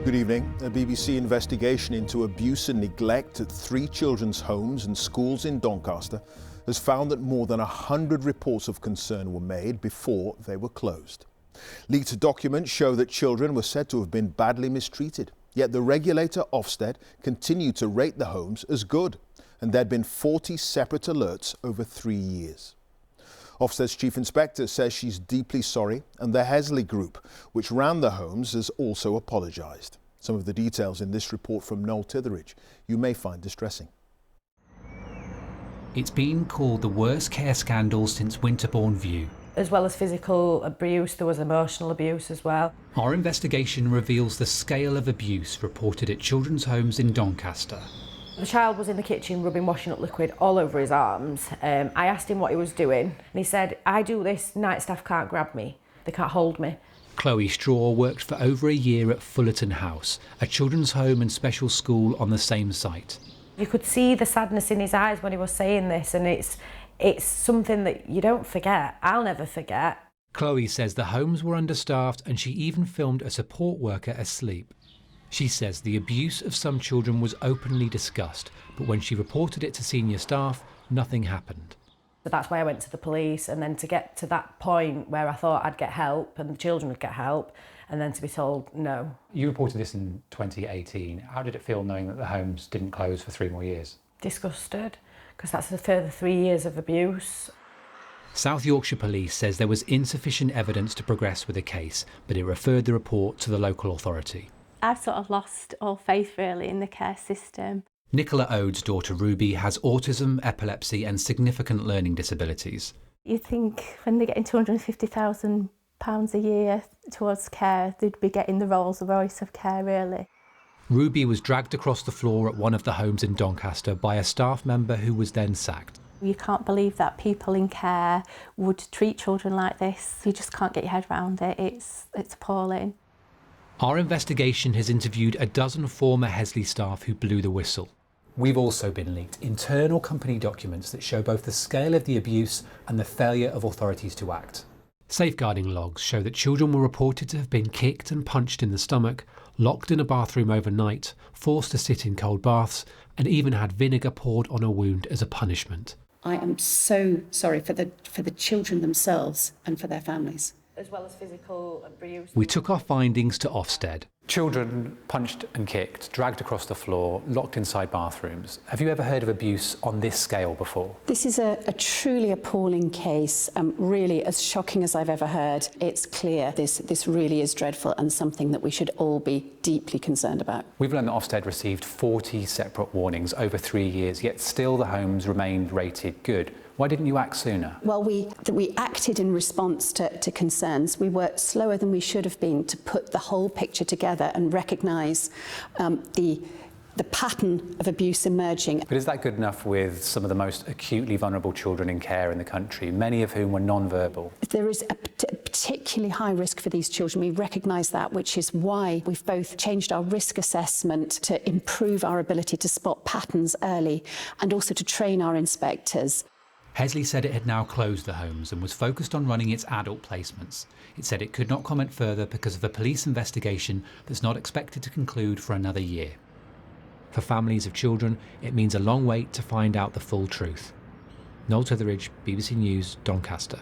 Good evening. A BBC investigation into abuse and neglect at 3 children's homes and schools in Doncaster has found that more than 100 reports of concern were made before they were closed. Leaked documents show that children were said to have been badly mistreated, yet the regulator Ofsted continued to rate the homes as good, and there'd been 40 separate alerts over 3 years. Ofsted's chief inspector says she's deeply sorry, and the Hesley group, which ran the homes, has also apologised. Some of the details in this report from Noel Titheridge you may find distressing. It's been called the worst care scandal since Winterbourne View. As well as physical abuse, there was emotional abuse as well. Our investigation reveals the scale of abuse reported at children's homes in Doncaster. The child was in the kitchen rubbing washing up liquid all over his arms. I asked him what he was doing and he said, "I do this, night staff can't grab me, they can't hold me." Chloe Straw worked for over a year at Fullerton House, a children's home and special school on the same site. You could see the sadness in his eyes when he was saying this, and it's something that you don't forget. I'll never forget. Chloe says the homes were understaffed and she even filmed a support worker asleep. She says the abuse of some children was openly discussed, but when she reported it to senior staff, nothing happened. So that's why I went to the police, and then to get to that point where I thought I'd get help and the children would get help, and then to be told no. You reported this in 2018. How did it feel knowing that the homes didn't close for 3 more years? Disgusted, because that's a further 3 years of abuse. South Yorkshire Police says there was insufficient evidence to progress with the case, but it referred the report to the local authority. I've sort of lost all faith really in the care system. Nicola Ode's daughter Ruby has autism, epilepsy and significant learning disabilities. You think when they're getting £250,000 a year towards care, they'd be getting the Rolls Royce of care really. Ruby was dragged across the floor at one of the homes in Doncaster by a staff member who was then sacked. You can't believe that people in care would treat children like this. You just can't get your head around it. It's appalling. Our investigation has interviewed a dozen former Hesley staff who blew the whistle. We've also been leaked internal company documents that show both the scale of the abuse and the failure of authorities to act. Safeguarding logs show that children were reported to have been kicked and punched in the stomach, locked in a bathroom overnight, forced to sit in cold baths, and even had vinegar poured on a wound as a punishment. I am so sorry for the children themselves and for their families. As well as physical abuse. We took our findings to Ofsted. Children punched and kicked, dragged across the floor, locked inside bathrooms. Have you ever heard of abuse on this scale before? This is a truly appalling case, really as shocking as I've ever heard. It's clear this really is dreadful and something that we should all be deeply concerned about. We've learned that Ofsted received 40 separate warnings over 3 years, yet still the homes remained rated good. Why didn't you act sooner? Well, we acted in response to concerns. We worked slower than we should have been to put the whole picture together and recognise the pattern of abuse emerging. But is that good enough with some of the most acutely vulnerable children in care in the country, many of whom were non-verbal? There is a particularly high risk for these children. We recognise that, which is why we've both changed our risk assessment to improve our ability to spot patterns early and also to train our inspectors. Hesley said it had now closed the homes and was focused on running its adult placements. It said it could not comment further because of a police investigation that's not expected to conclude for another year. For families of children, it means a long wait to find out the full truth. Noel Titheridge, BBC News, Doncaster.